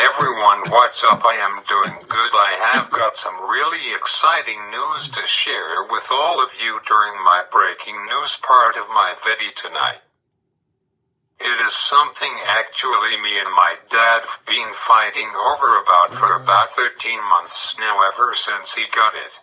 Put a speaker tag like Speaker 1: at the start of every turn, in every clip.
Speaker 1: everyone, what's up? I am doing good. I have got some really exciting news to share with all of you during my breaking news part of my video tonight. It is something actually me and my dad have been fighting over for about 13 months now, ever since he got it.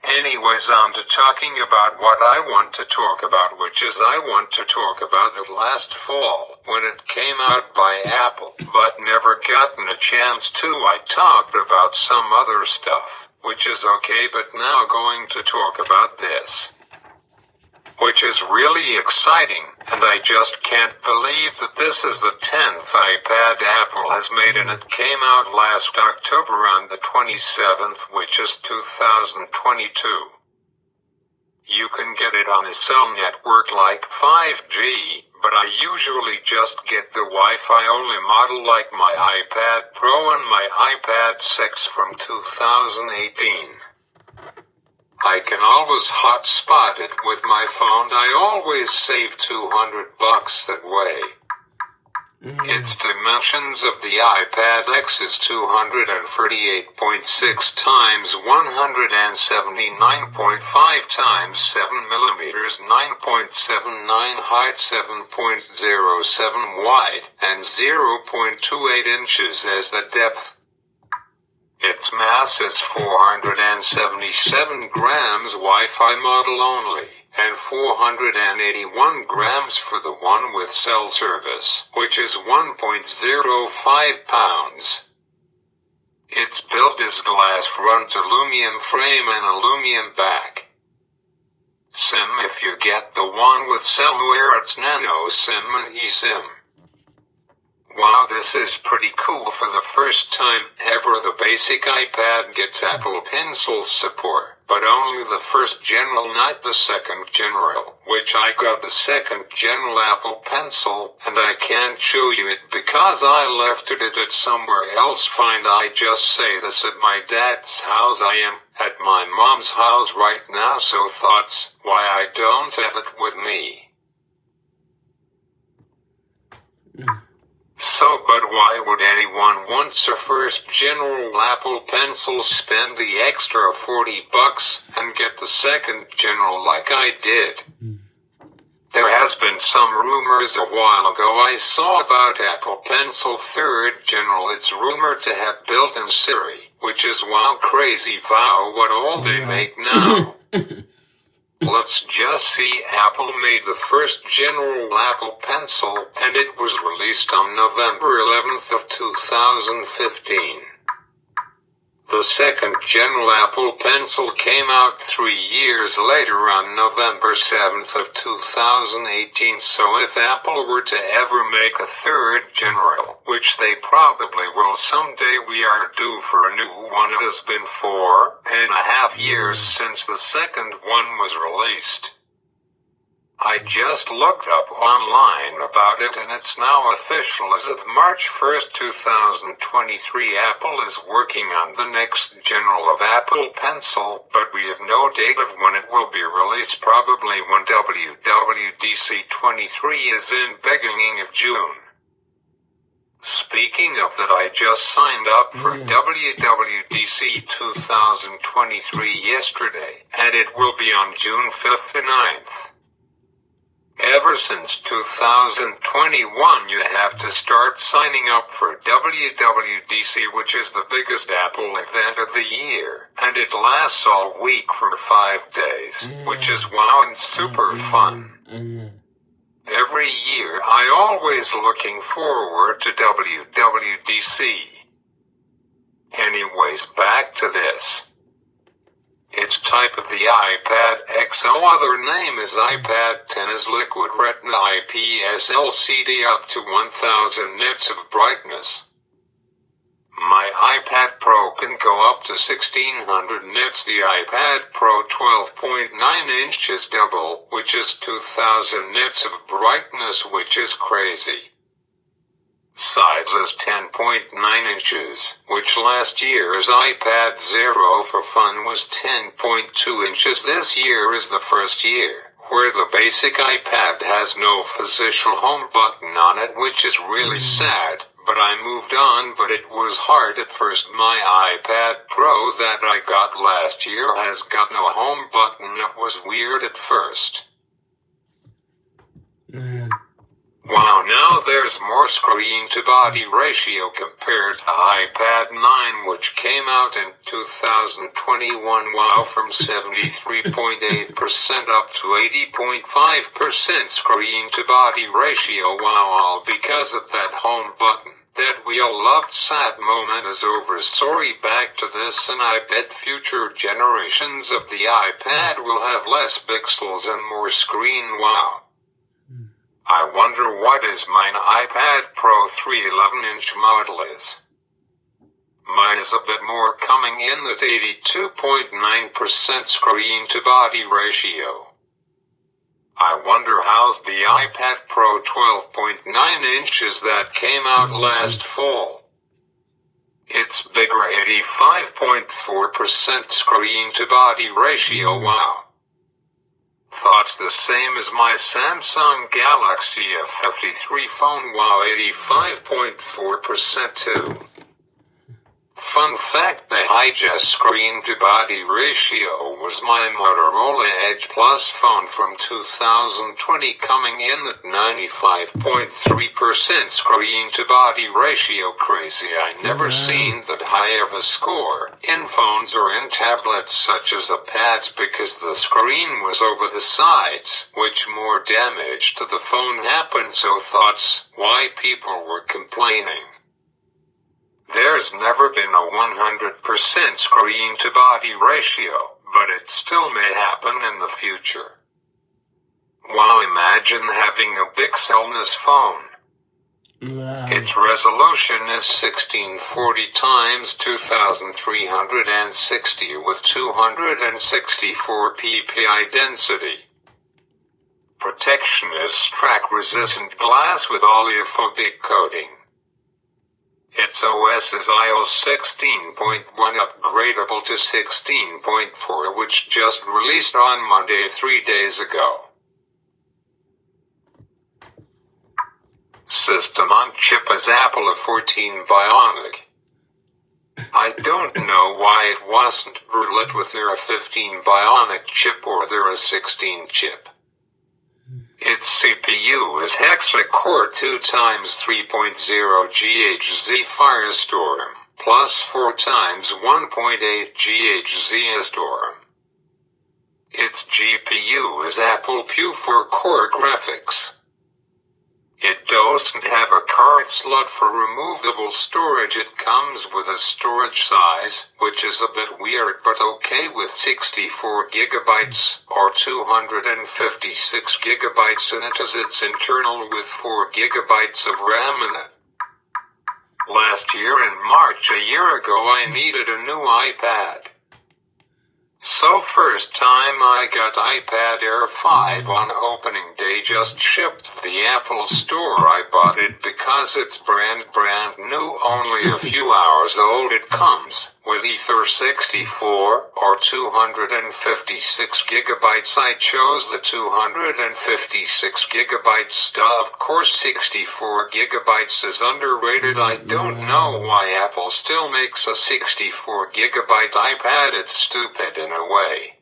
Speaker 1: Anyways, on to talking about what I want to talk about, which is I want to talk about it last fall when it came out by Apple, but never gotten a chance to. I talked about some other stuff, which is okay, but now going to talk about this, which is really exciting, and I just can't believe that this is the 10th iPad Apple has made, and it came out last October on the 27th, which is 2022. You can get it on a cell network like 5G, but I usually just get the Wi-Fi only model like my iPad Pro and my iPad 6 from 2018. I can always hotspot it with my phone. I always save $200 that way. Its dimensions of the iPad X is 238.6 times 179.5 times 7 millimeters, 9.79 height, 7.07 wide, and 0.28 inches as the depth. Its mass is 477 grams Wi-Fi model only, and 481 grams for the one with cell service, which is 1.05 pounds. Its build is glass front, aluminum frame, and aluminum back. SIM, if you get the one with cellular, it's Nano SIM and eSIM. Wow, this is pretty cool. For the first time ever, the basic iPad gets Apple Pencil support, but only the first general, not the second general, which I got the second general Apple Pencil, and I can't show you it because I left it at somewhere else. Find I just say this at my dad's house. I am at my mom's house right now, so thoughts why I don't have it with me. So, but why would anyone want their first general Apple Pencil spend the extra $40 and get the second general like I did? There has been some rumors a while ago I saw about Apple Pencil 3rd General. It's rumored to have built-in Siri, which is wow, crazy vow what all they make now. Let's just see. Apple made the first general Apple Pencil, and it was released on November 11th of 2015. The second general Apple Pencil came out 3 years later on November 7th of 2018. So if Apple were to ever make a third general, which they probably will someday, we are due for a new one. It has been 4.5 years since the second one was released. I just looked up online about it, and it's now official. As of March 1st, 2023, Apple is working on the next general of Apple Pencil, but we have no date of when it will be released, probably when WWDC 23 is in beginning of June. Speaking of that, I just signed up for WWDC 2023 yesterday, and it will be on June 5th to 9th. Ever since 2021, you have to start signing up for WWDC, which is the biggest Apple event of the year, and it lasts all week for 5 days, which is wow and super fun. Every year, I always looking forward to WWDC. Anyways, back to this. Its type of the iPad XO, other name is iPad 10, is liquid retina IPS LCD up to 1000 nits of brightness. My iPad Pro can go up to 1600 nits. The iPad Pro 12.9 inches double, which is 2000 nits of brightness, which is crazy. Size is 10.9 inches, which last year's iPad Zero for fun was 10.2 inches. This year is the first year where the basic iPad has no official home button on it, which is really sad, but I moved on. But it was hard at first. My iPad Pro that I got last year has got no home button. It was weird at first. Wow, now there's more screen-to-body ratio compared to the iPad 9, which came out in 2021. Wow, from 73.8% up to 80.5% screen-to-body ratio. Wow, all because of that home button. That we all loved. Sad moment is over. Sorry, back to this, and I bet future generations of the iPad will have less pixels and more screen. Wow. I wonder what is mine iPad Pro 311-inch model is. Mine is a bit more, coming in at 82.9% screen-to-body ratio. I wonder how's the iPad Pro 12.9 inches that came out last fall. It's bigger, 85.4% screen-to-body ratio. Wow. Thoughts the same as my Samsung Galaxy F53 phone. Wow, 85.4% too. Fun fact, the highest screen-to-body ratio was my Motorola Edge Plus phone from 2020, coming in at 95.3% screen-to-body ratio. Crazy, I never seen that high of a score in phones or in tablets such as the pads, because the screen was over the sides, which more damage to the phone happened. So thoughts, why people were complaining. There's never been a 100% screen-to-body ratio, but it still may happen in the future. Wow, imagine having a pixelless phone. Wow. Its resolution is 1640 x 2360 with 264 ppi density. Protection is crack-resistant glass with oleophobic coating. Its OS is iOS 16.1 upgradable to 16.4, which just released on Monday 3 days ago. System on chip is Apple A14 Bionic. I don't know why it wasn't brulette with their A15 Bionic chip or their A16 chip. Its CPU is hexa-core 2x3.0 GHz Firestorm, plus 4x 1.8 GHz Storm. Its GPU is Apple Q4 Core Graphics. It doesn't have a card slot for removable storage. It comes with a storage size, which is a bit weird but okay, with 64 gigabytes or 256 gigabytes in it, as it's internal with 4 gigabytes of RAM in it. Last year in March, a year ago, I needed a new iPad. So first time I got iPad Air 5 on opening day, just shipped to the Apple Store. I bought it because it's brand new, only a few hours old. It comes with either 64 or 256 gigabytes. I chose the 256 gigabytes. Of course 64 gigabytes is underrated. I don't know why Apple still makes a 64 gigabyte iPad. It's stupid in a way.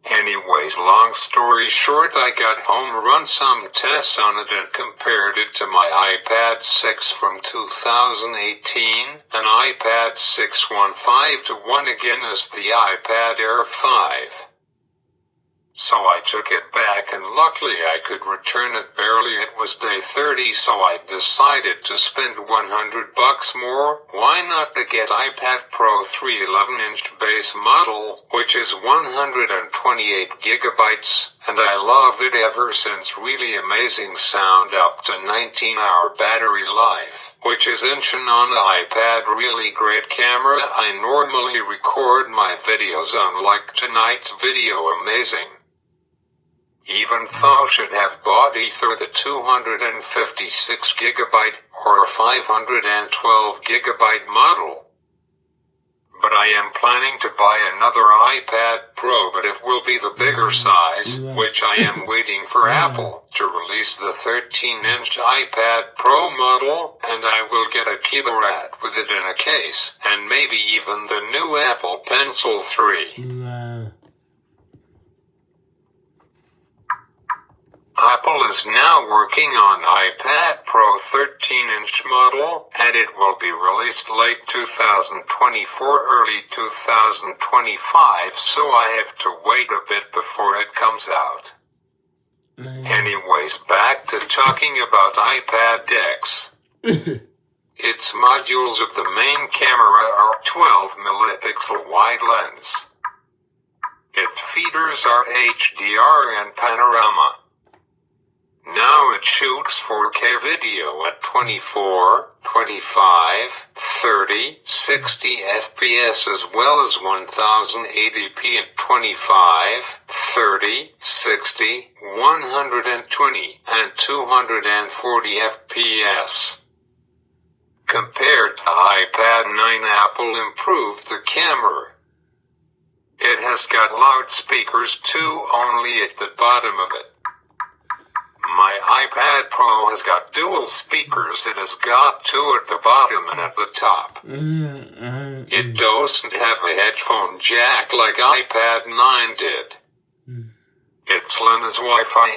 Speaker 1: Anyways, long story short, I got home, run some tests on it, and compared it to my iPad 6 from 2018, an iPad 615-1 against the iPad Air 5. So I took it back, and luckily I could return it barely. It was day 30, so I decided to spend $100 more. Why not to get iPad Pro 311-inch base model, which is 128 gigabytes, and I love it ever since. Really amazing sound, up to 19-hour battery life, which is inching on the iPad. Really great camera. I normally record my videos unlike tonight's video. Amazing. Even though I should have bought either the 256 gigabyte or 512 gigabyte model. But I am planning to buy another iPad Pro, but it will be the bigger size, which I am waiting for Apple to release the 13-inch iPad Pro model, and I will get a keyboard with it in a case, and maybe even the new Apple Pencil 3. Apple is now working on iPad Pro 13-inch model, and it will be released late 2024, early 2025, so I have to wait a bit before it comes out. Anyways, back to talking about iPad X. Its modules of the main camera are 12 megapixel wide lens. Its features are HDR and panorama. Now it shoots 4K video at 24, 25, 30, 60 FPS as well as 1080p at 25, 30, 60, 120, and 240 FPS. Compared to iPad 9, Apple improved the camera. It has got loudspeakers too, only at the bottom of it. My iPad Pro has got dual speakers. It has got two at the bottom and at the top. It doesn't have a headphone jack like iPad 9 did. Its LAN is Wi-Fi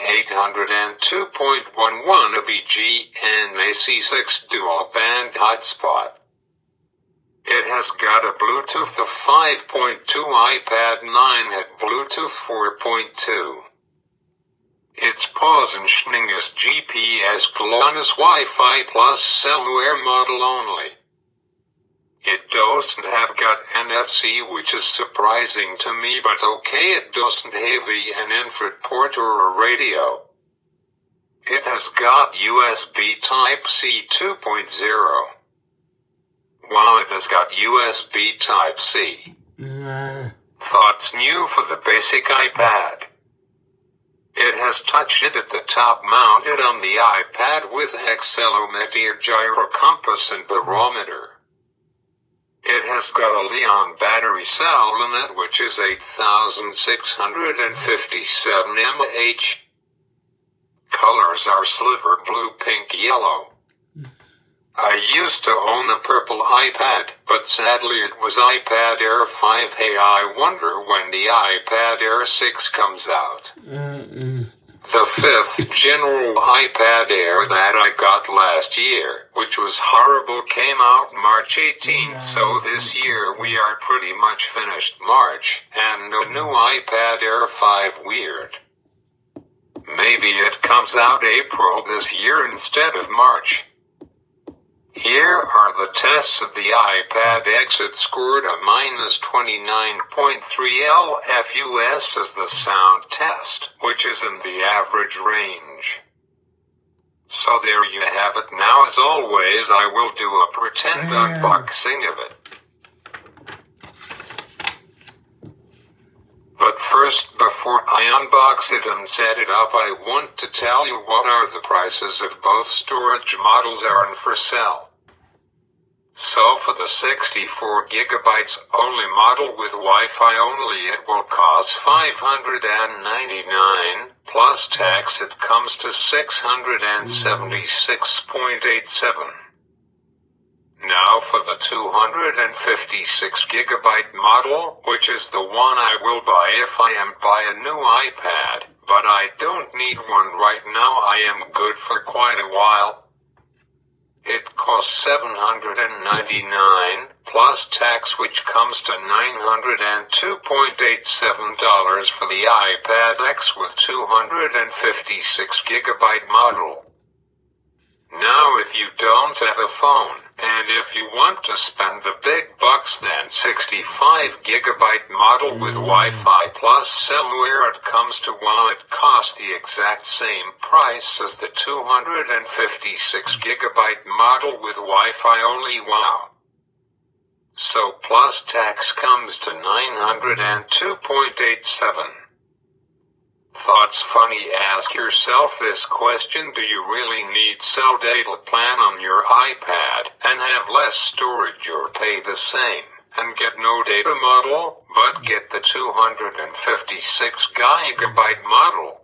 Speaker 1: 802.11 ABG and AC6 dual band hotspot. It has got a Bluetooth of 5.2. iPad 9 had Bluetooth 4.2. Its positioning is GPS GLONASS Wi-Fi plus cellular model only. It doesn't have got NFC, which is surprising to me, but okay, it doesn't have an infrared port or a radio. It has got USB Type-C 2.0. Wow, it has got USB Type-C. Thoughts new for the basic iPad. It has touch it at the top, mounted on the iPad with accelerometer, gyro compass and barometer. It has got a Li-ion battery cell in it, which is 8,657 mAh. Colors are silver, blue, pink, yellow. I used to own a purple iPad, but sadly it was iPad Air 5. Hey, I wonder when the iPad Air 6 comes out. The 5th general iPad Air that I got last year, which was horrible, came out March 18th, so this year we are pretty much finished March, and a new iPad Air 5 weird. Maybe it comes out April this year instead of March. Here are the tests of the iPad X. It scored a -29.3 LFUS as the sound test, which is in the average range. So there you have it. Now, as always, I will do a pretend unboxing of it. But first, before I unbox it and set it up, I want to tell you what are the prices of both storage models are on for sale. So for the 64 gigabytes only model with Wi-Fi only, it will cost $599, plus tax it comes to $676.87. Now for the 256 gigabyte model, which is the one I will buy if I am buy a new iPad, but I don't need one right now, I am good for quite a while. It costs $799, plus tax, which comes to $902.87 for the iPad X with 256 gigabyte model. Now if you don't have a phone, and if you want to spend the big bucks, then 65 gigabyte model with Wi-Fi plus cellular, it comes to, while it costs the exact same price as the 256 gigabyte model with Wi-Fi only. Wow. So plus tax comes to $902.87. Thoughts? Funny. Ask yourself this question: do you really need cell data plan on your iPad and have less storage, or pay the same and get no data model, but get the 256 gigabyte model.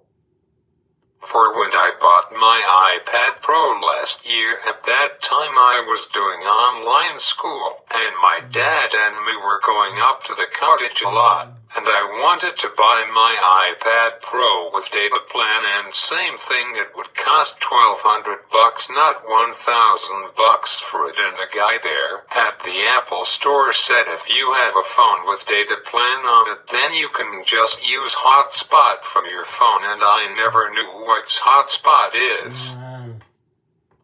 Speaker 1: For when I bought my iPad Pro last year, at that time I was doing online school, and my dad and me were going up to the cottage a lot, and I wanted to buy my iPad Pro with data plan, and same thing, it would cost $1,200, not $1,000 for it, and the guy there at the Apple store said if you have a phone with data plan on it, then you can just use hotspot from your phone, and I never knew what hotspot is.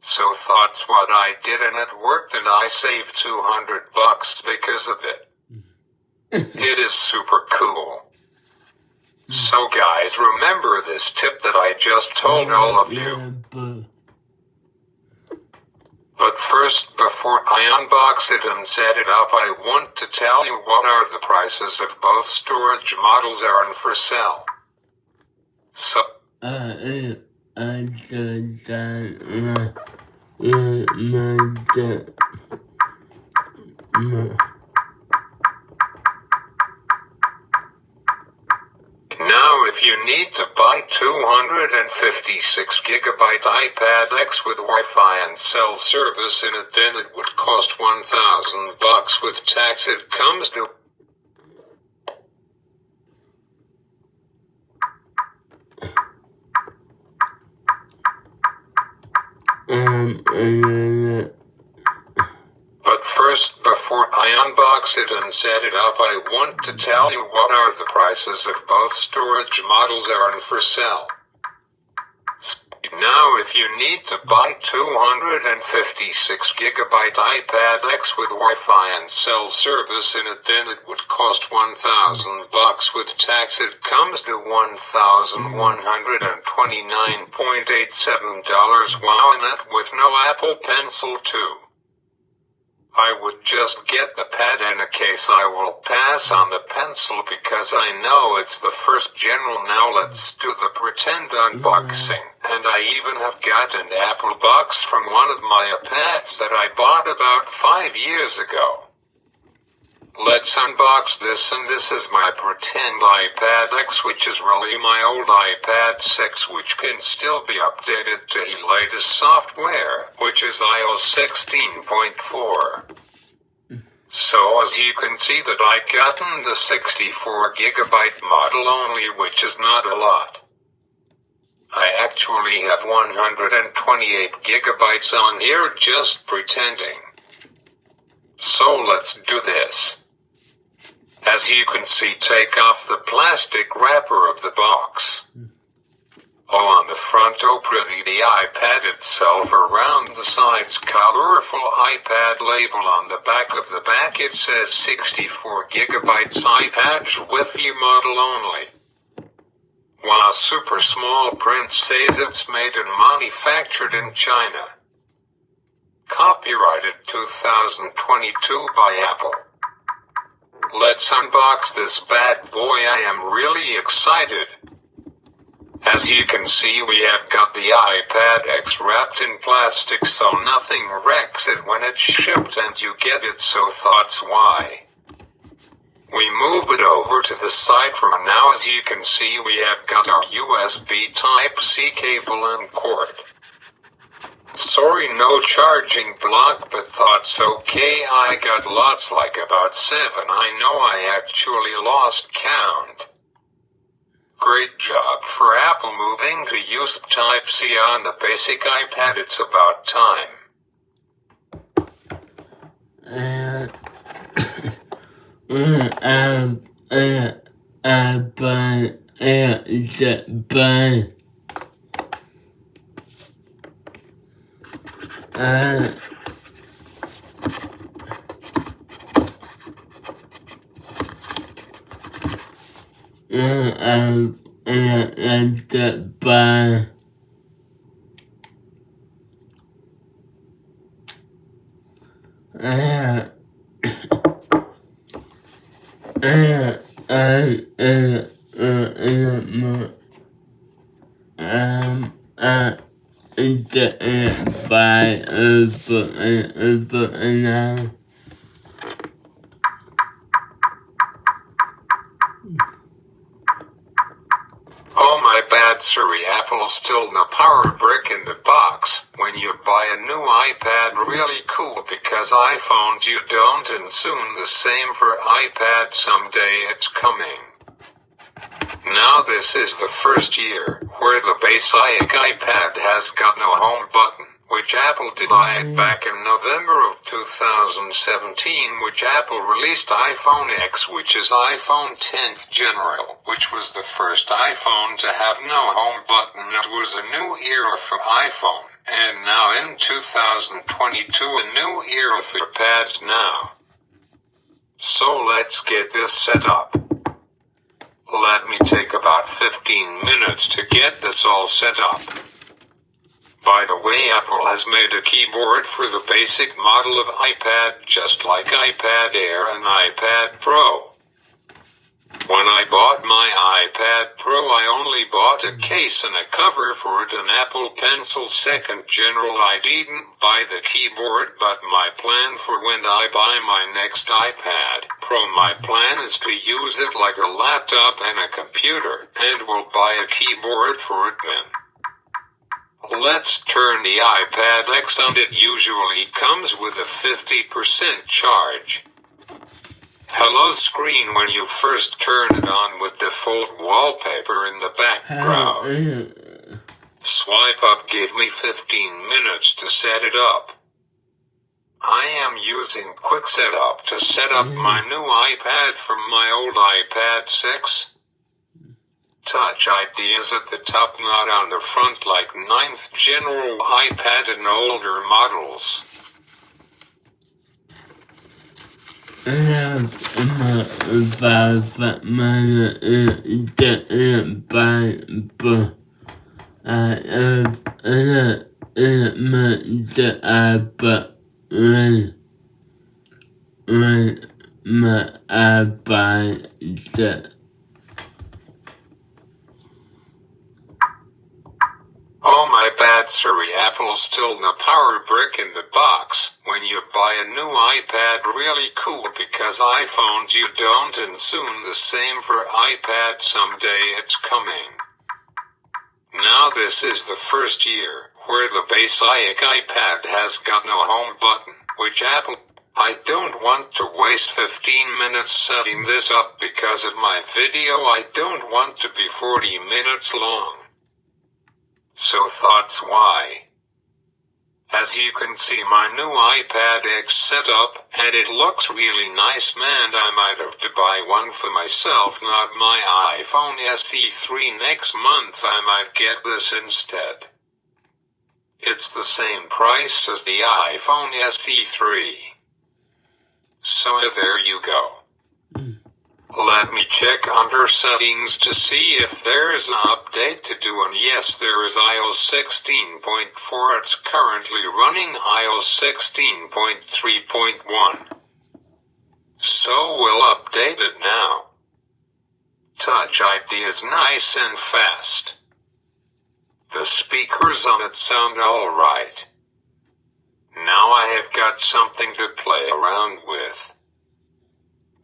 Speaker 1: So that's what I did, and it worked, and I saved $200 because of it. It is super cool. So guys, remember this tip that I just told all of you. But first, before I unbox it and set it up, I want to tell you what are the prices of both storage models are on for sale. So now if you need to buy 256 gigabyte iPad X with Wi-Fi and cell service in it, then it would cost $1,000 with tax. It comes to But first, before I unbox it and set it up, I want to tell you what are the prices of both storage models are on for sale. Now if you need to buy 256 gigabyte iPad X with Wi-Fi and cell service in it, then it would cost $1,000 with tax. It comes to $1,129.87. Wow, and that with no Apple Pencil too. I would just get the pad in a case. I will pass on the pencil because I know it's the first general. Now let's do the pretend unboxing. And I even have got an Apple box from one of my iPads that I bought about 5 years ago. Let's unbox this, and this is my pretend iPad X, which is really my old iPad 6, which can still be updated to the latest software, which is iOS 16.4. So as you can see that I gotten the 64 gigabyte model only, which is not a lot. I actually have 128 gigabytes on here, just pretending. So let's do this. As you can see, take off the plastic wrapper of the box. Oh, on the front, oh pretty, the iPad itself. Around the sides, colorful iPad label. On the back of the back it says 64 gigabytes iPad Wi-Fi model only. While super small print says it's made and manufactured in China. Copyrighted 2022 by Apple. Let's unbox this bad boy. I am really excited. As you can see, we have got the iPad X wrapped in plastic so nothing wrecks it when it's shipped and you get it, so that's why we move it over to the side for now. As you can see, we have got our USB Type-C cable and cord. Sorry, no charging block, but that's okay. I got lots, like about 7. I know I actually lost count. Great job for Apple moving to use Type-C on the basic iPad. It's about time. bad Siri, Apple's still the power brick in the box. When you buy a new iPad, really cool because iPhones you don't, and soon the same for iPad, someday it's coming. Now this is the first year where the basic iPad has got no home button, which Apple denied back in November of 2017, which Apple released iPhone X, which is iPhone 10th General, which was the first iPhone to have no home button. It was a new era for iPhone, and now in 2022 a new era for iPads now. So let's get this set up. Let me take about 15 minutes to get this all set up. By the way, Apple has made a keyboard for the basic model of iPad, just like iPad Air and iPad Pro. When I bought my iPad Pro, I only bought a case and a cover for it, an Apple Pencil 2nd General. I didn't buy the keyboard, but my plan for when I buy my next iPad Pro, my plan is to use it like a laptop and a computer, and will buy a keyboard for it then. Let's turn the iPad X on. It usually comes with a 50% charge. Hello screen when you first turn it on with default wallpaper in the background. Swipe up gave me 15 minutes to set it up. I am using Quick Setup to set up my new iPad from my old iPad 6. Touch ID is at the top, not on the front like 9th General iPad and older models. Oh my bad Siri, Apple's still the power brick in the box. When you buy a new iPad, really cool because iPhones you don't, and soon the same for iPad, someday it's coming. Now this is the first year where the basic iPad has got no home button, which Apple... I don't want to waste 15 minutes setting this up because of my video. I don't want to be 40 minutes long. So thoughts why? As you can see, my new iPad X set up, and it looks really nice, man. I might have to buy one for myself, not my iPhone SE3 next month. I might get this instead. It's the same price as the iPhone SE3. So there you go. Let me check under settings to see if there is an update to do, and yes, there is iOS 16.4. It's currently running iOS 16.3.1. So we'll update it now. Touch ID is nice and fast. The speakers on it sound alright. Now I have got something to play around with.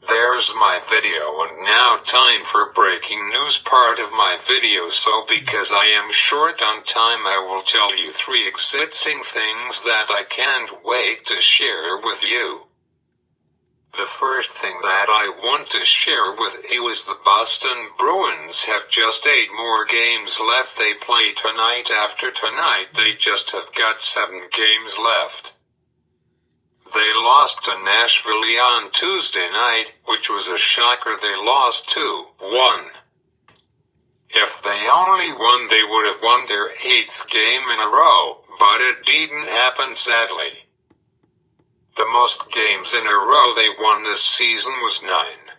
Speaker 1: There's my video, and now time for breaking news part of my video. So because I am short on time, I will tell you 3 exciting things that I can't wait to share with you. The first thing that I want to share with you is the Boston Bruins have just 8 more games left. They play tonight. After tonight, they just have got 7 games left. They lost to Nashville on Tuesday night, which was a shocker. They lost 2-1. If they only won, they would have won their 8th game in a row, but it didn't happen, sadly. The most games in a row they won this season was 9.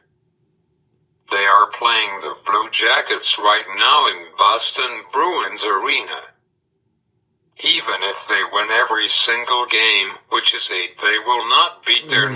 Speaker 1: They are playing the Blue Jackets right now in Boston Bruins Arena. Even if they win every single game, which is 8, they will not beat their...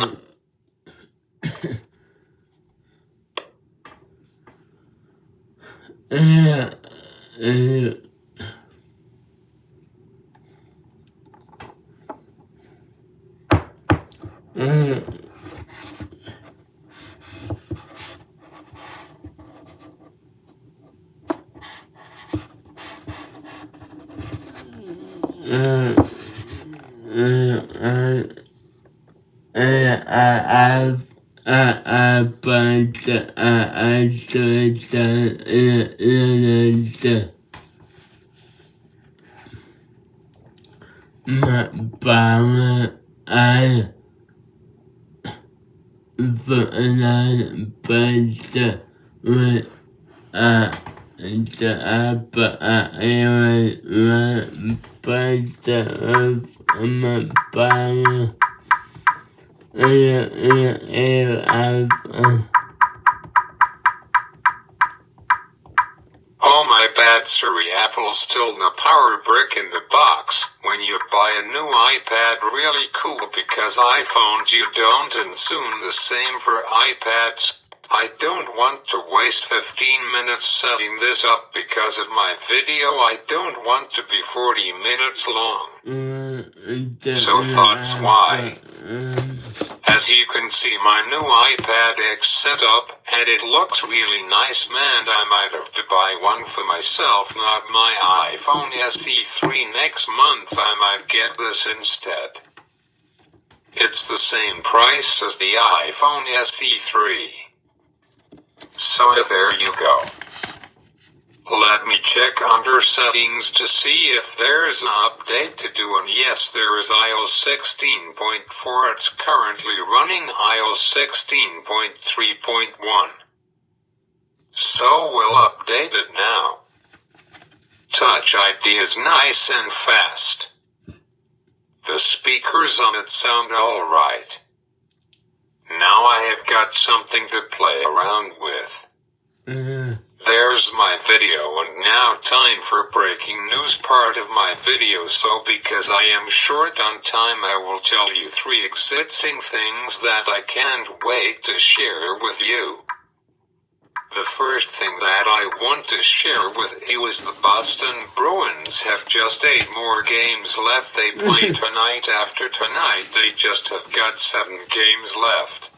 Speaker 1: Oh my bad, sorry, Apple's still the power brick in the box. When you buy a new iPad, really cool because iPhones you don't, and soon the same for iPads. I don't want to waste 15 minutes setting this up because of my video. I don't want to be 40 minutes long. So thoughts why? As you can see, my new iPad X set up, and it looks really nice, man. I might have to buy one for myself, not my iPhone SE3 next month. I might get this instead. It's the same price as the iPhone SE3. So there you go. Let me check under settings to see if there is an update to do, and yes, there is iOS 16.4. It's currently running iOS 16.3.1. So we'll update it now. Touch ID is nice and fast. The speakers on it sound alright. Now I have got something to play around with. There's my video, and now time for breaking news part of my video. So because I am short on time, I will tell you 3 exciting things that I can't wait to share with you. The first thing that I want to share with you is the Boston Bruins have just 8 more games left. They play tonight. After tonight, they just have got 7 games left.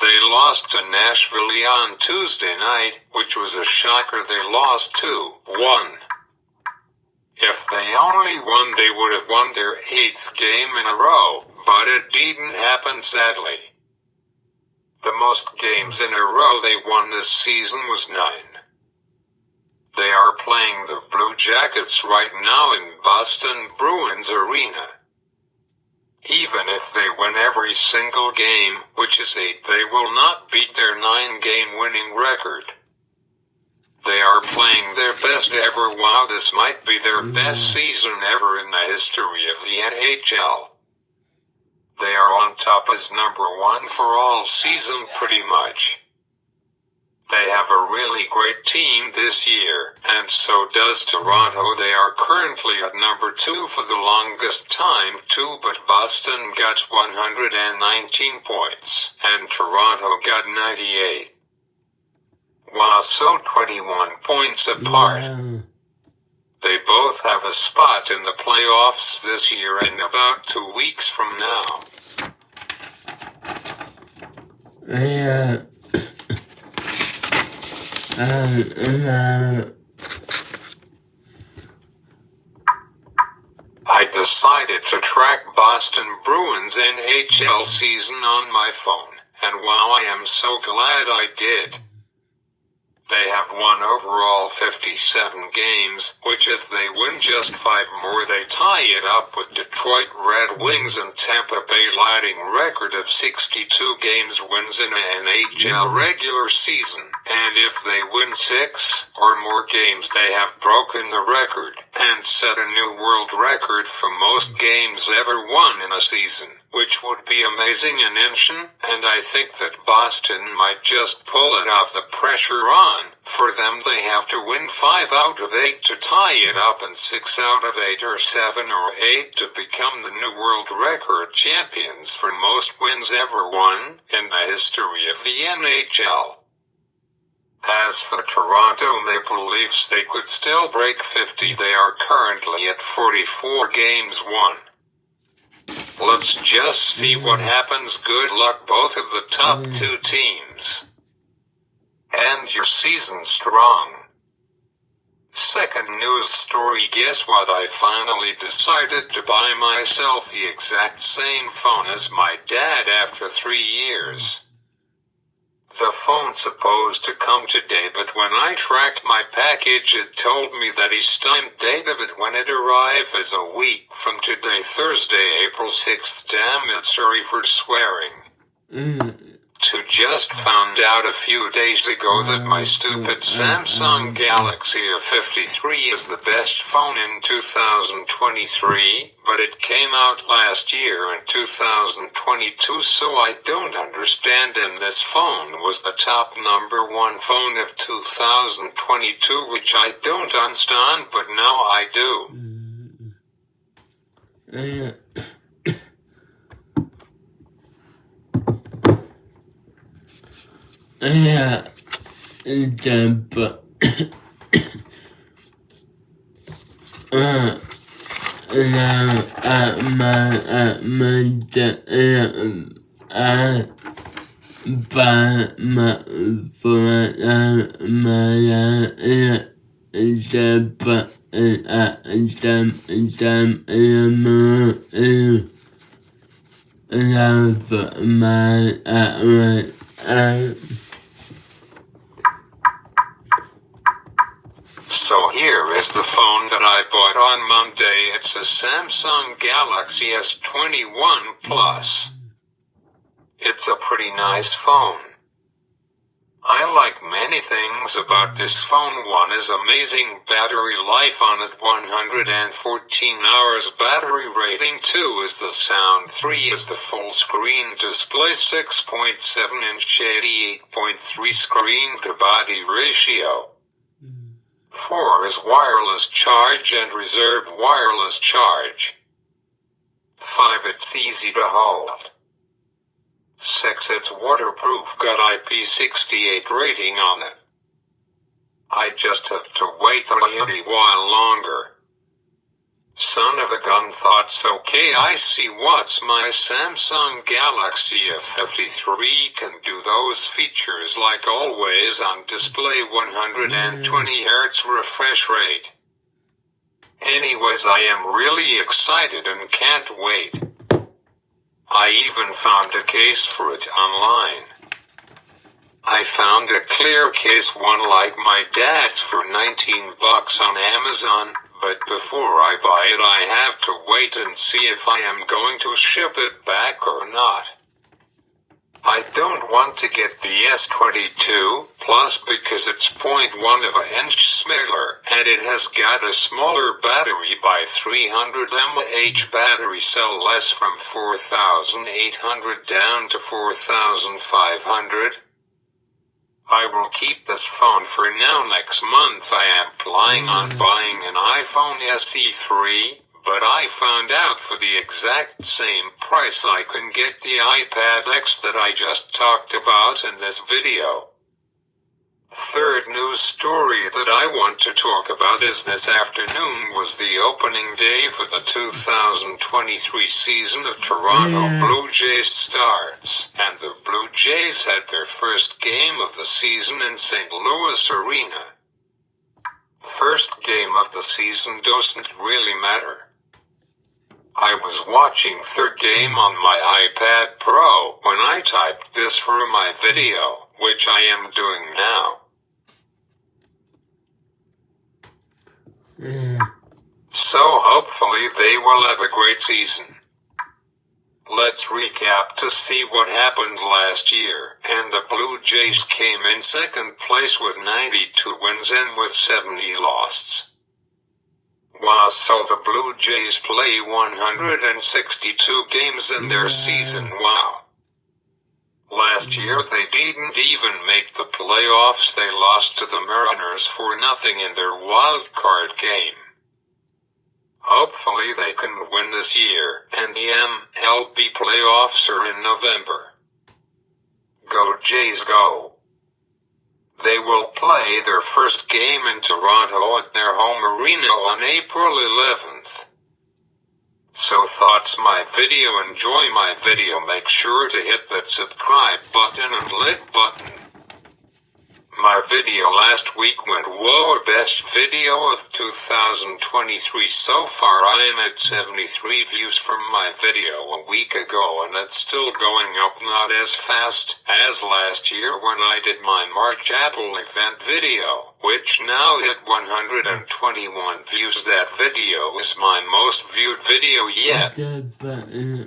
Speaker 1: They lost to Nashville on Tuesday night, which was a shocker. They lost 2-1. If they only won, they would have won their 8th game in a row, but it didn't happen, sadly. The most games in a row they won this season was 9. They are playing the Blue Jackets right now in Boston Bruins Arena. Even if they win every single game, which is 8, they will not beat their 9-game winning record. They are playing their best ever. Wow, this might be their best season ever in the history of the NHL. They are on top as number 1 for all season pretty much. They have a really great team this year, and so does Toronto. They are currently at number 2 for the longest time too, but Boston got 119 points, and Toronto got 98. Wow, so 21 points apart. They both have a spot in the playoffs this year in about 2 weeks from now. I decided to track Boston Bruins NHL season on my phone, and wow, I am so glad I did. They have won overall 57 games, which if they win just 5 more, they tie it up with Detroit Red Wings and Tampa Bay lighting record of 62 games wins in an NHL regular season. And if they win 6 or more games, they have broken the record and set a new world record for most games ever won in a season, which would be amazing in action, and I think that Boston might just pull it off. The pressure on. For them, they have to win 5 out of 8 to tie it up, and 6 out of 8 or 7 or 8 to become the new world record champions for most wins ever won in the history of the NHL. As for Toronto Maple Leafs, they could still break 50. They are currently at 44 games won. Let's just see what happens. Good luck, both of the top 2 teams. End your season strong. Second news story, guess what? I finally decided to buy myself the exact same phone as my dad after 3 years. The phone's supposed to come today, but when I tracked my package it told me that his time date of it when it arrived is a week from today, Thursday, April 6th. Damn it, sorry for swearing. Just found out a few days ago that my stupid Samsung Galaxy F53 is the best phone in 2023, but it came out last year in 2022, so I don't understand, and this phone was the top #1 phone of 2022, which I don't understand, but now I do. So here is the phone that I bought on Monday. It's a Samsung Galaxy S21 Plus. It's a pretty nice phone. I like many things about this phone. One is amazing battery life on it, 114 hours battery rating. 2 is the sound. 3 is the full screen display, 6.7-inch 88.3 screen to body ratio. 4 is wireless charge and reserved wireless charge. 5 it's easy to hold. 6 it's waterproof, got IP68 rating on it. I just have to wait a little while longer. Son of a gun, thoughts. Okay, I see what's my Samsung Galaxy F53 can do. Those features, like always on display, 120 Hz refresh rate. Anyways, I am really excited and can't wait. I even found a case for it online. I found a clear case, one like my dad's, for $19 on Amazon. But before I buy it, I have to wait and see if I am going to ship it back or not. I don't want to get the S22 Plus because it's 0.1 smaller, and it has got a smaller battery by 300 mAh battery cell, less from 4,800 down to 4,500. I will keep this phone for now. Next month I am planning on buying an iPhone SE 3, but I found out for the exact same price I can get the iPad X that I just talked about in this video. Third news story that I want to talk about is this afternoon was the opening day for the 2023 season of Toronto Blue Jays starts, and the Blue Jays had their first game of the season in St. Louis Arena. First game of the season doesn't really matter. I was watching third game on my iPad Pro when I typed this for my video, which I am doing now. So hopefully they will have a great season. Let's recap to see what happened last year, and the Blue Jays came in second place with 92 wins and with 70 losses. Wow, so the Blue Jays play 162 games in their season, wow. Last year they didn't even make the playoffs. They lost to the Mariners 4-0 in their wild card game. Hopefully they can win this year, and the MLB playoffs are in November. Go Jays, go! They will play their first game in Toronto at their home arena on April 11th. So thoughts my video, enjoy my video, make sure to hit that subscribe button and like button. My video last week went whoa, best video of 2023 so far. I am at 73 views from my video a week ago, and it's still going up, not as fast as last year when I did my March Apple event video, which now hit 121 views. That video is my most viewed video yet.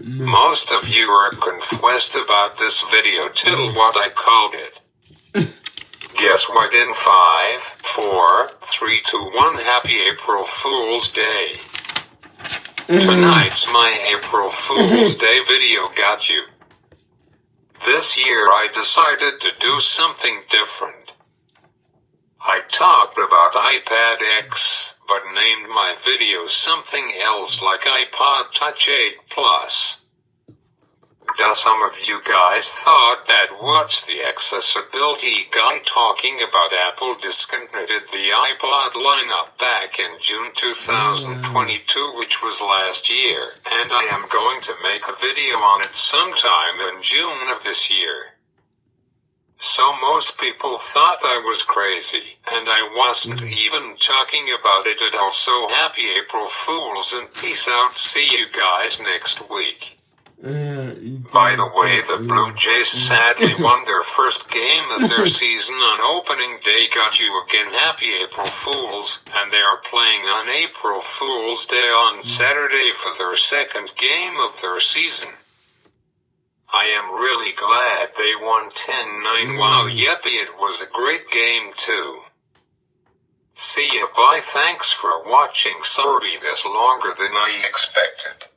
Speaker 1: Most of you are confused about this video till what I called it. Guess what? In 5, 4, 3, 2, 1, Happy April Fool's Day. Tonight's my April Fool's Day video got you. This year I decided to do something different. I talked about iPad X, but named my video something else like iPod Touch 8 Plus. Some of you guys thought that what's the accessibility guy talking about? Apple discontinued the iPod lineup back in June 2022, which was last year, and I am going to make a video on it sometime in June of this year. So most people thought I was crazy, and I wasn't even talking about it at all. So happy April Fools and peace out. See you guys next week. By the way, the Blue Jays sadly won their first game of their season on opening day. Got you again. Happy April Fools, and they are playing on April Fool's Day on Saturday for their second game of their season. I am really glad they won 10-9. Wow, yippee, it was a great game too. See ya, bye, thanks for watching. Sorry this longer than I expected.